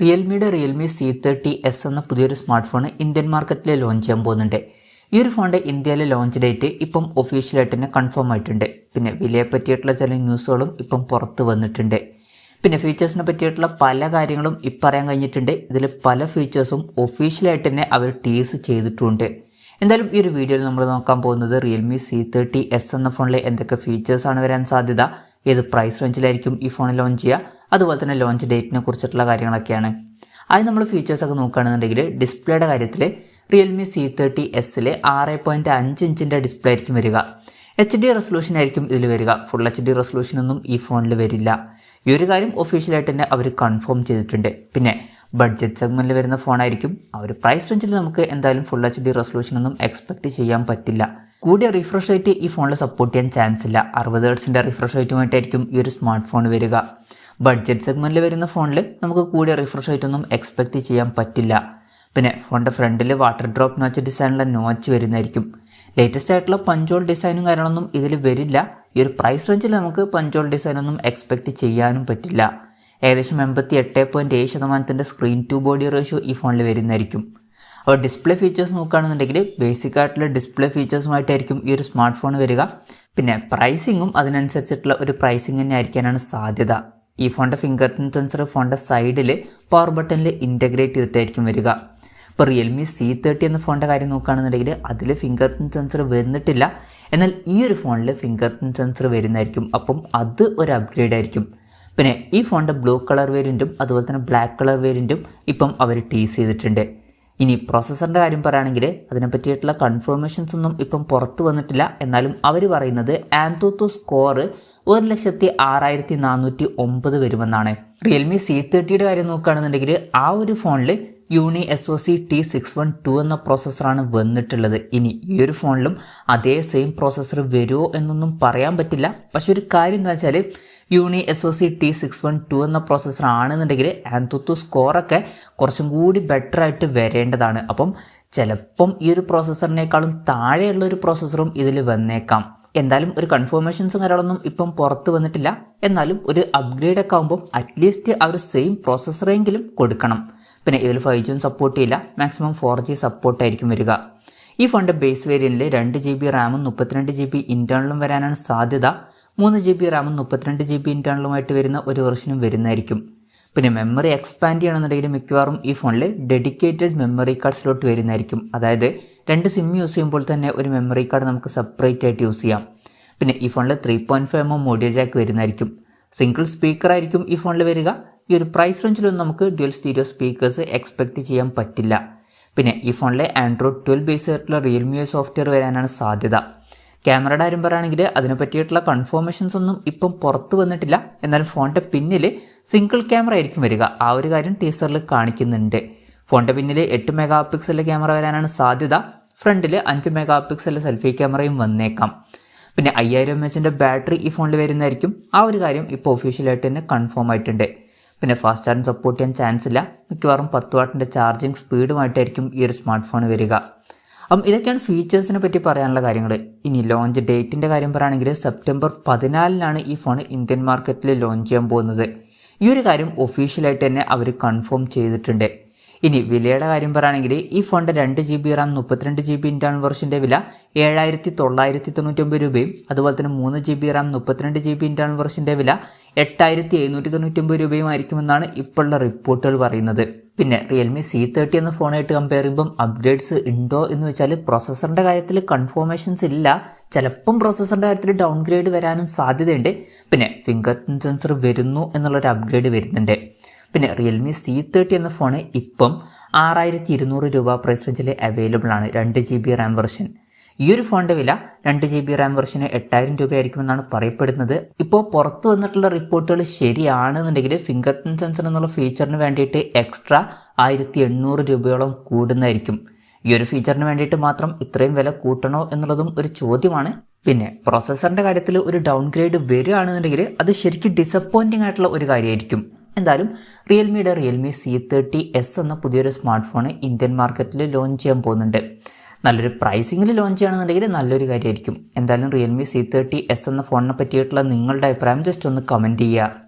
Realme C30s എന്ന പുതിയൊരു smart phone Indian മാർക്കറ്റിൽ ലോഞ്ച് ചെയ്യാൻ പോകുന്നുണ്ട്. ഈ ഒരു ഫോണിൻ്റെ ഇന്ത്യയിലെ ലോഞ്ച് ഡേറ്റ് ഇപ്പം ഒഫീഷ്യലായിട്ട് തന്നെ കൺഫേം ആയിട്ടുണ്ട്. പിന്നെ വിലയെ പറ്റിയിട്ടുള്ള ചില ന്യൂസുകളും ഇപ്പം പുറത്ത് വന്നിട്ടുണ്ട്. പിന്നെ ഫീച്ചേഴ്സിനെ പറ്റിയിട്ടുള്ള പല കാര്യങ്ങളും ഇപ്പം അറിയാൻ കഴിഞ്ഞിട്ടുണ്ട്. ഇതിൽ പല ഫീച്ചേഴ്സും ഒഫീഷ്യലായിട്ട് തന്നെ അവർ ടീസ് ചെയ്തിട്ടുണ്ട്. എന്തായാലും ഈ ഒരു വീഡിയോയിൽ നമ്മൾ നോക്കാൻ പോകുന്നത് Realme C30s എന്ന ഫോണിൽ എന്തൊക്കെ ഫീച്ചേഴ്സാണ് വരാൻ സാധ്യത, ഏത് പ്രൈസ് റേഞ്ചിലായിരിക്കും ഈ ഫോൺ ലോഞ്ച് ചെയ്യുക, അതുപോലെ തന്നെ ലോഞ്ച് ഡേറ്റിനെ കുറിച്ചിട്ടുള്ള കാര്യങ്ങളൊക്കെയാണ്. ആദ്യം നമ്മൾ ഫീച്ചേഴ്സൊക്കെ നോക്കുകയാണെന്നുണ്ടെങ്കിൽ ഡിസ്പ്ലേയുടെ കാര്യത്തിൽ Realme C30sൽ 6.5 ഇഞ്ചിൻ്റെ ഡിസ്പ്ലേ ആയിരിക്കും വരിക. HD റെസൊല്യൂഷൻ ആയിരിക്കും ഇതിൽ വരിക. ഫുൾ HD റെസൊല്യൂഷനൊന്നും ഈ ഫോണിൽ വരില്ല. ഈ ഒരു കാര്യം ഒഫീഷ്യലായിട്ട് തന്നെ അവർ കൺഫേം ചെയ്തിട്ടുണ്ട്. പിന്നെ ബഡ്ജറ്റ് സെഗ്മെൻറ്റിൽ വരുന്ന ഫോണായിരിക്കും. ആ ഒരു പ്രൈസ് റേഞ്ചിൽ നമുക്ക് എന്തായാലും ഫുൾ HD റെസൊല്യൂഷനൊന്നും എക്സ്പെക്റ്റ് ചെയ്യാൻ പറ്റില്ല. കൂടിയ റിഫ്രഷ് റേറ്റ് ഈ ഫോണിൽ സപ്പോർട്ട് ചെയ്യാൻ ചാൻസ് ഇല്ല. 60 ഹെർട്സിൻ്റെ റിഫ്രഷ് റേറ്റുമായിട്ടായിരിക്കും ഈ ഒരു സ്മാർട്ട് ഫോൺ വരിക. ബഡ്ജറ്റ് സെഗ്മെൻറ്റിൽ വരുന്ന ഫോണിൽ നമുക്ക് കൂടിയ റിഫ്രഷ് റേറ്റ് ഒന്നും എക്സ്പെക്റ്റ് ചെയ്യാൻ പറ്റില്ല. പിന്നെ ഫോണിൻ്റെ ഫ്രണ്ടിൽ വാട്ടർ ഡ്രോപ്പ് നോച്ച് ഡിസൈനുള്ള നോച്ച് വരുന്നതായിരിക്കും. ലേറ്റസ്റ്റ് ആയിട്ടുള്ള പഞ്ചോൾ ഡിസൈനും കാര്യങ്ങളൊന്നും ഇതിൽ വരില്ല. ഈ ഒരു പ്രൈസ് റേഞ്ചിൽ നമുക്ക് പഞ്ചോൾ ഡിസൈനൊന്നും എക്സ്പെക്റ്റ് ചെയ്യാനും പറ്റില്ല. ഏകദേശം 88.7% സ്ക്രീൻ ടു ബോഡി റേഷ്യോ ഈ ഫോണിൽ വരുന്നതായിരിക്കും. അപ്പോൾ ഡിസ്പ്ലേ ഫീച്ചേഴ്സ് നോക്കുകയാണെന്നുണ്ടെങ്കിൽ ബേസിക് ആയിട്ടുള്ള ഡിസ്പ്ലേ ഫീച്ചേഴ്സുമായിട്ടായിരിക്കും ഈ ഒരു സ്മാർട്ട് ഫോൺ വരിക. പിന്നെ പ്രൈസിങ്ങും അതിനനുസരിച്ചിട്ടുള്ള ഒരു പ്രൈസിങ് തന്നെ ആയിരിക്കാനാണ് സാധ്യത. ഈ ഫോണിൻ്റെ ഫിംഗർ പ്രിൻറ്റ് സെൻസർ ഫോണിൻ്റെ സൈഡിൽ പവർ ബട്ടണിൽ ഇൻ്റഗ്രേറ്റ് ചെയ്തിട്ടായിരിക്കും വരിക. ഇപ്പോൾ Realme C30 എന്ന ഫോണിൻ്റെ കാര്യം നോക്കുകയാണെന്നുണ്ടെങ്കിൽ അതിൽ ഫിംഗർ പ്രിൻറ്റ് സെൻസർ വരുന്നിട്ടില്ല. എന്നാൽ ഈ ഒരു ഫോണിൽ ഫിംഗർ പ്രിൻറ്റ് സെൻസർ വരുന്നതായിരിക്കും. അപ്പം അത് ഒരു അപ്ഗ്രേഡ് ആയിരിക്കും. പിന്നെ ഈ ഫോണിൻ്റെ ബ്ലൂ കളർ വേരിയൻറ്റും അതുപോലെ തന്നെ ബ്ലാക്ക് കളർ വേരിയൻറ്റും ഇപ്പം അവർ ടീസ് ചെയ്തിട്ടുണ്ട്. ഇനി പ്രോസസ്സറിൻ്റെ കാര്യം പറയുകയാണെങ്കിൽ അതിനെ പറ്റിയിട്ടുള്ള കൺഫർമേഷൻസ് ഒന്നും ഇപ്പം പുറത്ത് വന്നിട്ടില്ല. എന്നാലും അവർ പറയുന്നത് ആൻതുതു സ്കോർ 1,06,409 വരുമെന്നാണ്. Realme C30യുടെ കാര്യം നോക്കുകയാണെന്നുണ്ടെങ്കിൽ ആ ഒരു ഫോണിൽ unisoc T612 എന്ന പ്രോസസ്സറാണ് വന്നിട്ടുള്ളത്. ഇനി ഈ ഒരു ഫോണിലും അതേ സെയിം പ്രോസസ്സർ വരുമോ എന്നൊന്നും പറയാൻ പറ്റില്ല. പക്ഷെ ഒരു കാര്യം എന്താ വെച്ചാൽ unisoc T612 എന്ന പ്രോസസ്സർ ആണെന്നുണ്ടെങ്കിൽ ആൻതുതു സ്കോറൊക്കെ കുറച്ചും കൂടി ബെറ്റർ ആയിട്ട് വരേണ്ടതാണ്. അപ്പം ചിലപ്പം ഈ ഒരു പ്രോസസ്സറിനേക്കാളും താഴെയുള്ള ഒരു പ്രോസസ്സറും ഇതിൽ വന്നേക്കാം. എന്തായാലും ഒരു കൺഫർമേഷൻസും കാര്യങ്ങളൊന്നും ഇപ്പം പുറത്ത് വന്നിട്ടില്ല. എന്നാലും ഒരു അപ്ഗ്രേഡ് ഒക്കെ ആകുമ്പം അറ്റ്ലീസ്റ്റ് ആ ഒരു സെയിം പ്രോസസ്സറെങ്കിലും കൊടുക്കണം. പിന്നെ ഇതിൽ 5G സപ്പോർട്ട് ചെയ്യില്ല. മാക്സിമം 4G സപ്പോർട്ടായിരിക്കും വരിക. ഈ ഫോണിൻ്റെ ബേസ് വേരിയൻറ്റിൽ 2GB റാമും 32GB ഇൻറ്റേർണലും വരാനാണ് സാധ്യത. 3GB റാമും 32GB ഇൻറ്റേർണലുമായിട്ട് വരുന്ന ഒരു വെർഷനും വരുന്നതായിരിക്കും. പിന്നെ മെമ്മറി എക്സ്പാൻഡ് ചെയ്യണമെന്നുണ്ടെങ്കിൽ മിക്കവാറും ഈ ഫോണിൽ ഡെഡിക്കേറ്റഡ് മെമ്മറി കാർഡ് സ്ലോട്ട് വരുന്നതായിരിക്കും. അതായത് 2 സിം യൂസ് ചെയ്യുമ്പോൾ തന്നെ ഒരു മെമ്മറി കാർഡ് നമുക്ക് സെപ്പറേറ്റ് ആയിട്ട് യൂസ് ചെയ്യാം. പിന്നെ ഈ ഫോണിൽ 3.5mm ഓഡിയോ ജാക്ക് വരുന്നതായിരിക്കും. സിംഗിൾ സ്പീക്കർ ആയിരിക്കും ഈ ഫോണിൽ വരിക. ഈ ഒരു പ്രൈസ് റേഞ്ചിലൊന്നും നമുക്ക് ഡ്യുവൽ സ്റ്റീരിയോ സ്പീക്കേഴ്സ് എക്സ്പെക്റ്റ് ചെയ്യാൻ പറ്റില്ല. പിന്നെ ഈ ഫോണിൽ Android 12 ബേസ് ആയിട്ടുള്ള Realme സോഫ്റ്റ്വെയർ വരാനാണ് സാധ്യത. ക്യാമറയുടെ കാര്യം പറയുകയാണെങ്കിൽ അതിനെ പറ്റിയിട്ടുള്ള കൺഫർമേഷൻസ് ഒന്നും ഇപ്പം പുറത്ത് വന്നിട്ടില്ല. എന്നാൽ ഫോണിൻ്റെ പിന്നിൽ സിംഗിൾ ക്യാമറ ആയിരിക്കും വരിക. ആ ഒരു കാര്യം ടീസറിൽ കാണിക്കുന്നുണ്ട്. ഫോണിൻ്റെ പിന്നിൽ 8 മെഗാ പിക്സലിലെ ക്യാമറ വരാനാണ് സാധ്യത. ഫ്രണ്ടിൽ 5 മെഗാ പിക്സലിലെ സെൽഫി ക്യാമറയും വന്നേക്കാം. പിന്നെ 5000 mAh ബാറ്ററി ഈ ഫോണിൽ വരുന്നതായിരിക്കും. ആ ഒരു കാര്യം ഇപ്പോൾ ഒഫീഷ്യലായിട്ട് തന്നെ കൺഫേം ആയിട്ടുണ്ട്. പിന്നെ ഫാസ്റ്റ് ചാർജിങ് സപ്പോർട്ട് ചെയ്യാൻ ചാൻസ് ഇല്ല. മിക്കവാറും 10 വാട്ടിൻ്റെ ചാർജിങ് സ്പീഡുമായിട്ടായിരിക്കും ഈ ഒരു സ്മാർട്ട് ഫോൺ വരിക. അപ്പം ഇതൊക്കെയാണ് ഫീച്ചേഴ്സിനെ പറ്റി പറയാനുള്ള കാര്യങ്ങൾ. ഇനി ലോഞ്ച് ഡേറ്റിൻ്റെ കാര്യം പറയുകയാണെങ്കിൽ സെപ്റ്റംബർ 14 ഈ ഫോൺ ഇന്ത്യൻ മാർക്കറ്റിൽ ലോഞ്ച് ചെയ്യാൻ പോകുന്നത്. ഈ ഒരു കാര്യം ഒഫീഷ്യലായിട്ട് തന്നെ അവർ കൺഫേം ചെയ്തിട്ടുണ്ട്. ഇനി വിലയുടെ കാര്യം പറയുകയാണെങ്കിൽ ഈ ഫോണിൻ്റെ 2GB റാം 32GB ഇൻറ്റേർണൽ വെർഷൻ്റെ വില 7,999 രൂപയും അതുപോലെ തന്നെ 3GB റാം 32GB ഇൻറ്റേർണൽ വെർഷൻ്റെ വില 8,799 രൂപയും ആയിരിക്കുമെന്നാണ് ഇപ്പോഴുള്ള റിപ്പോർട്ടുകൾ പറയുന്നത്. പിന്നെ Realme C30 എന്ന ഫോണായിട്ട് കമ്പയർ ചെയ്യുമ്പം അപ്ഗ്രേഡ്സ് ഉണ്ടോ എന്ന് വെച്ചാൽ പ്രോസസ്സറിൻ്റെ കാര്യത്തിൽ കൺഫർമേഷൻസ് ഇല്ല. ചിലപ്പം പ്രോസസ്സറിൻ്റെ കാര്യത്തിൽ ഡൗൺഗ്രേഡ് വരാനും സാധ്യതയുണ്ട്. പിന്നെ ഫിംഗർ പ്രിൻറ്റ് സെൻസർ വരുന്നു എന്നുള്ളൊരു അപ്ഗ്രേഡ് വരുന്നുണ്ട്. പിന്നെ Realme C30 എന്ന ഫോൺ ഇപ്പം 6,200 രൂപ പ്രൈസ് റേഞ്ചിൽ അവൈലബിൾ ആണ്. 2GB Ram version. ഈ ഒരു ഫോണിൻ്റെ വില 2GB റാം വെർഷന് 8,000 രൂപയായിരിക്കുമെന്നാണ് പറയപ്പെടുന്നത്. ഇപ്പോൾ പുറത്ത് വന്നിട്ടുള്ള റിപ്പോർട്ടുകൾ ശരിയാണെന്നുണ്ടെങ്കിൽ ഫിംഗർ പ്രിൻറ്റ് സെൻസർ എന്നുള്ള ഫീച്ചറിന് വേണ്ടിയിട്ട് എക്സ്ട്രാ 1,800 രൂപയോളം കൂടുന്നതായിരിക്കും. ഈ ഒരു ഫീച്ചറിന് വേണ്ടിയിട്ട് മാത്രം ഇത്രയും വില കൂട്ടണോ എന്നുള്ളതും ഒരു ചോദ്യമാണ്. പിന്നെ പ്രോസസ്സറിൻ്റെ കാര്യത്തിൽ ഒരു ഡൗൺഗ്രേഡ് വരികയാണെന്നുണ്ടെങ്കിൽ അത് ശരിക്കും ഡിസപ്പോയിൻറ്റിംഗ് ആയിട്ടുള്ള ഒരു കാര്യമായിരിക്കും. എന്തായാലും Realme C30s എന്ന പുതിയൊരു സ്മാർട്ട് ഫോൺ ഇന്ത്യൻ മാർക്കറ്റിൽ ലോഞ്ച് ചെയ്യാൻ പോകുന്നുണ്ട്. നല്ലൊരു പ്രൈസിങ്ങിൽ ലോഞ്ച് ചെയ്യുകയാണെന്നുണ്ടെങ്കിൽ നല്ലൊരു കാര്യമായിരിക്കും. എന്തായാലും Realme C30s എന്ന ഫോണിനെ പറ്റിയിട്ടുള്ള നിങ്ങളുടെ അഭിപ്രായം ജസ്റ്റ് ഒന്ന് കമൻറ്റ് ചെയ്യുക.